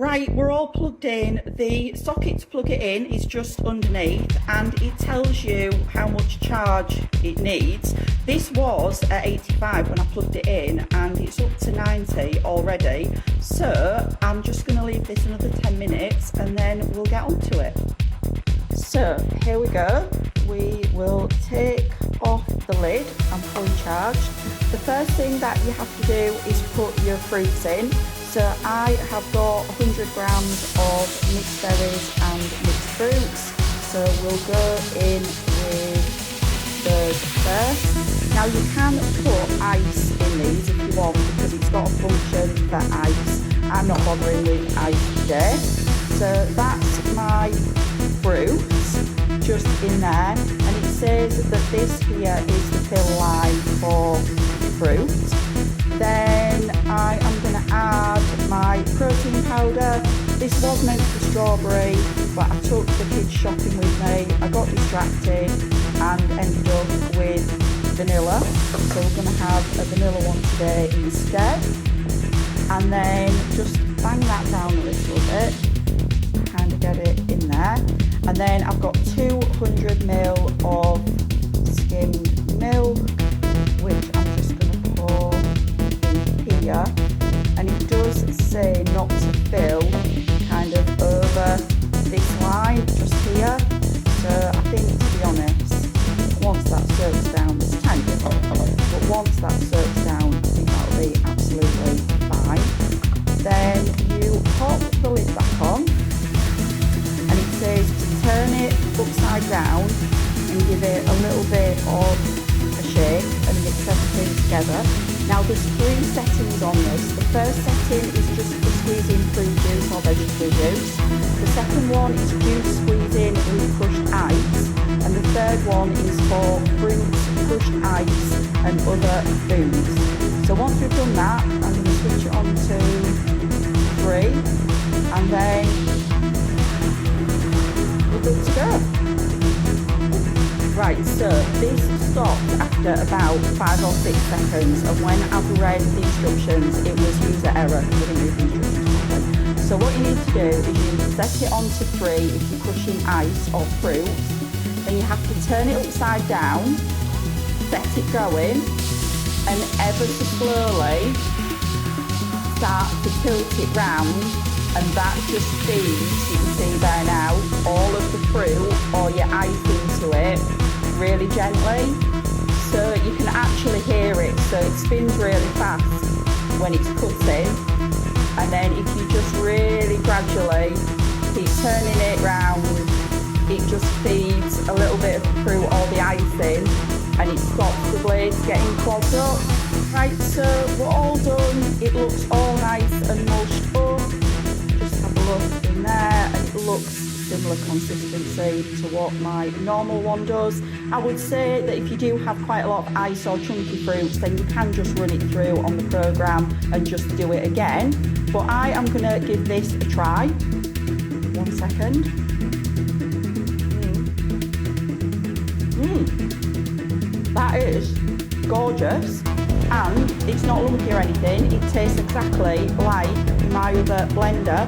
Right, we're all plugged in. The socket to plug it in is just underneath and it tells you how much charge it needs. This was at 85 when I plugged it in and it's up to 90 already. So I'm just going to leave this another 10 minutes and then we'll get onto it. So here we go. We will take off the lid and fully charged. The first thing that you have to do is put your fruits in. So I have got 100 grams of mixed berries and mixed fruits. So we'll go in with those first. Now you can put ice in these if you want because it's got a function for ice. I'm not bothering with ice today. So that's my fruits just in there, and it says that this here is the fill line for fruit. Then I am going to add my protein powder. This was meant for strawberry, but I took the kids shopping with me. I got distracted and ended up with vanilla. So we're going to have a vanilla one today instead. And then just bang that down a little bit, kind of get it in there. And then I've got 200 ml of skimmed milk, which I'm just going to pour in here. And it does say not to fill kind of over this line just here. So I think, to be honest, once that soaks down, it's tiny bit, but once that soaks down, I think that'll be absolutely fine. Then you pop the lid back on. And it says to turn it upside down and give it a little bit of a shake and mix everything together. Now there's 3 settings on this. The first setting is just for squeezing fruit juice or vegetable juice. The second one is juice squeezing with crushed ice. And the third one is for fruits, crushed ice and other foods. So once we've done that, I'm going to switch it on to 3 and then good to go. Right, so this stopped after about 5 or 6 seconds, and when I've read the instructions it was user error. We didn't read the instructions properly. So what you need to do is you set it on to 3 if you're crushing ice or fruits. Then you have to turn it upside down, set it going, and ever so slowly start to tilt it round. And that just feeds, you can see there now, all of the fruit or your ice into it really gently. So you can actually hear it, so it spins really fast when it's cutting. And then if you just really gradually keep turning it round, it just feeds a little bit of the fruit or the ice in and it stops the blades getting clogged up. Right, so we're all done. It looks all nice and mushed up. Look in there and it looks similar consistency to what my normal one does. I would say that if you do have quite a lot of ice or chunky fruits, then you can just run it through on the programme and just do it again. But I am going to give this a try. 1 second. That is gorgeous. And it's not lumpy or anything. It tastes exactly like my other blender.